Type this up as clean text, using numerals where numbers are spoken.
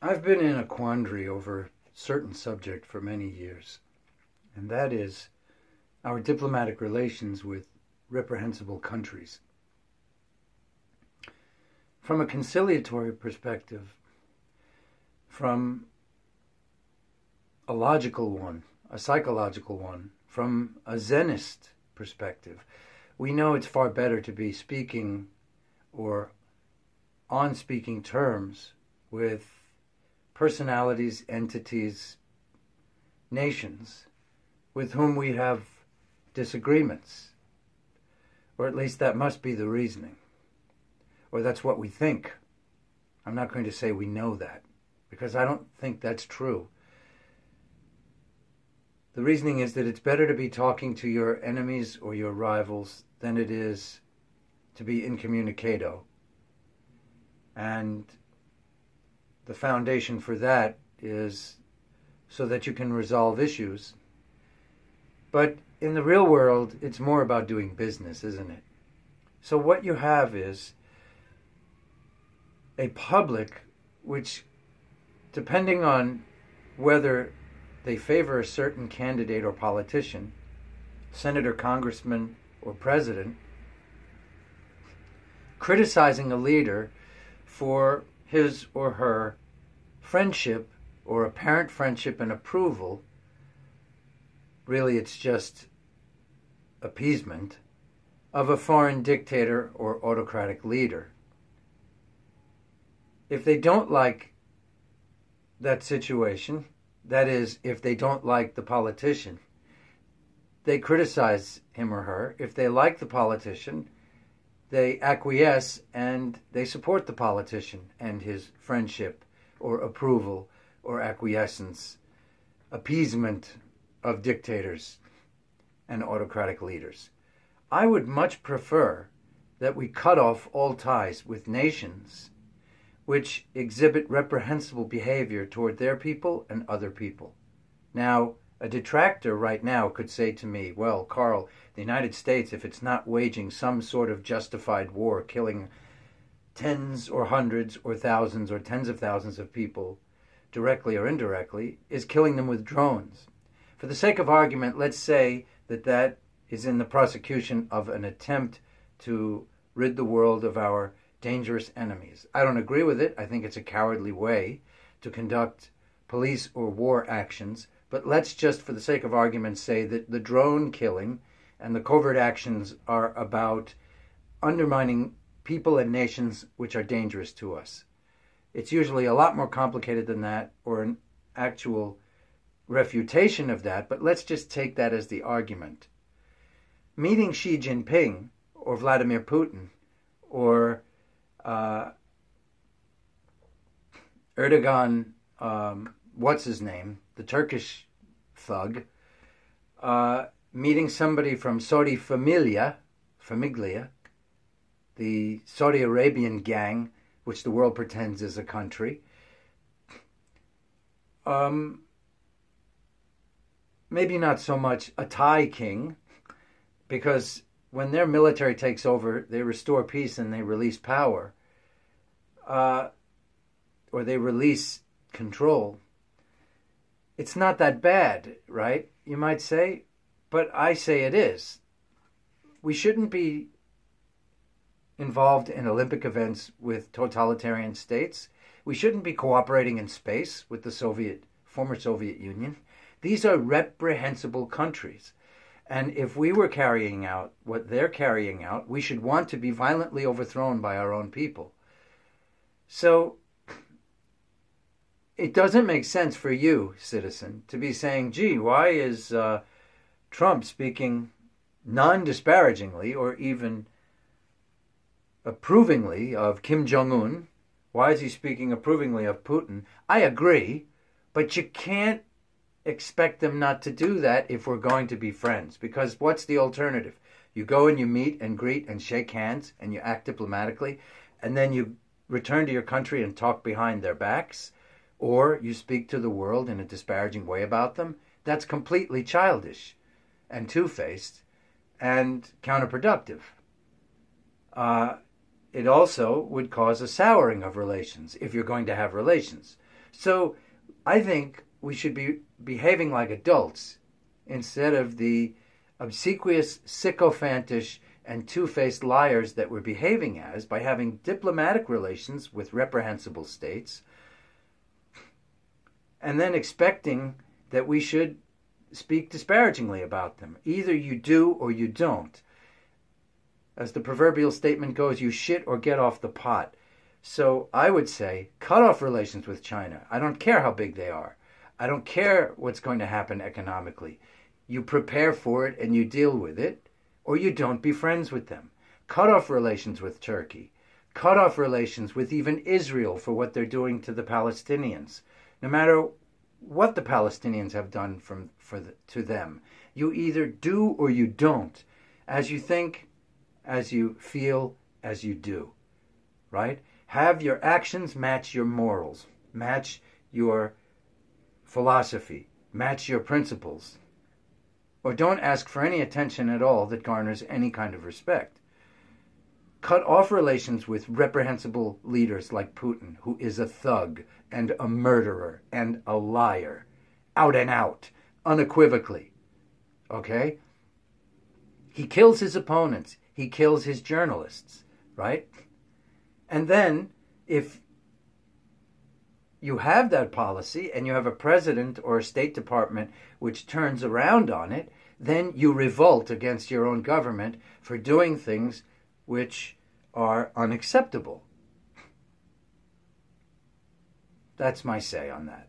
I've been in a quandary over a certain subject for many years, and that is our diplomatic relations with reprehensible countries. From a conciliatory perspective, from a logical one, a psychological one, from a Zenist perspective, we know it's far better to be speaking or on speaking terms with personalities, entities, nations with whom we have disagreements. Or at least that must be the reasoning. Or that's what we think. I'm not going to say we know that, because I don't think that's true. The reasoning is that it's better to be talking to your enemies or your rivals than it is to be incommunicado. And the foundation for that is so that you can resolve issues. But in the real world, it's more about doing business, isn't it? So what you have is a public which, depending on whether they favor a certain candidate or politician, senator, congressman, or president, criticizing a leader for his or her friendship or apparent friendship and approval. Really, it's just appeasement of a foreign dictator or autocratic leader. If they don't like that situation, that is, if they don't like the politician, they criticize him or her. If they like the politician, they acquiesce and they support the politician and his friendship or approval or acquiescence, appeasement of dictators and autocratic leaders. I would much prefer that we cut off all ties with nations which exhibit reprehensible behavior toward their people and other people. Now, a detractor right now could say to me, well, Carl, the United States, if it's not waging some sort of justified war, killing tens or hundreds or thousands or tens of thousands of people, directly or indirectly, is killing them with drones. For the sake of argument, let's say that that is in the prosecution of an attempt to rid the world of our dangerous enemies. I don't agree with it. I think it's a cowardly way to conduct police or war actions. But let's just, for the sake of argument, say that the drone killing and the covert actions are about undermining people and nations which are dangerous to us. It's usually a lot more complicated than that, or an actual refutation of that, but let's just take that as the argument. Meeting Xi Jinping or Vladimir Putin or Erdogan, what's his name, the Turkish thug, meeting somebody from Saudi Famiglia, the Saudi Arabian gang, which the world pretends is a country, maybe not so much a Thai king, because when their military takes over, they restore peace and they release power, or they release control. It's not that bad, right? You might say, but I say it is. We shouldn't be involved in Olympic events with totalitarian states. We shouldn't be cooperating in space with the former Soviet Union. These are reprehensible countries. And if we were carrying out what they're carrying out, we should want to be violently overthrown by our own people. So it doesn't make sense for you, citizen, to be saying, gee, why is Trump speaking non-disparagingly or even approvingly of Kim Jong-un? Why is he speaking approvingly of Putin? I agree, but you can't expect them not to do that if we're going to be friends. Because what's the alternative? You go and you meet and greet and shake hands and you act diplomatically, and then you return to your country and talk behind their backs, or you speak to the world in a disparaging way about them. That's completely childish and two-faced and counterproductive. It also would cause a souring of relations if you're going to have relations. So I think we should be behaving like adults instead of the obsequious, sycophantish, and two-faced liars that we're behaving as by having diplomatic relations with reprehensible states and then expecting that we should speak disparagingly about them. Either you do or you don't. As the proverbial statement goes, you shit or get off the pot. So I would say, cut off relations with China. I don't care how big they are. I don't care what's going to happen economically. You prepare for it and you deal with it, or you don't be friends with them. Cut off relations with Turkey. Cut off relations with even Israel for what they're doing to the Palestinians. No matter what the Palestinians have done to them. You either do or you don't. As you think, as you feel, as you do. Right? Have your actions match your morals. Match your philosophy. Match your principles. Or don't ask for any attention at all that garners any kind of respect. Cut off relations with reprehensible leaders like Putin, who is a thug and a murderer and a liar. Out and out. Unequivocally. Okay? He kills his opponents. He kills his journalists. Right? And then, if you have that policy and you have a president or a State Department which turns around on it, then you revolt against your own government for doing things which are unacceptable. That's my say on that.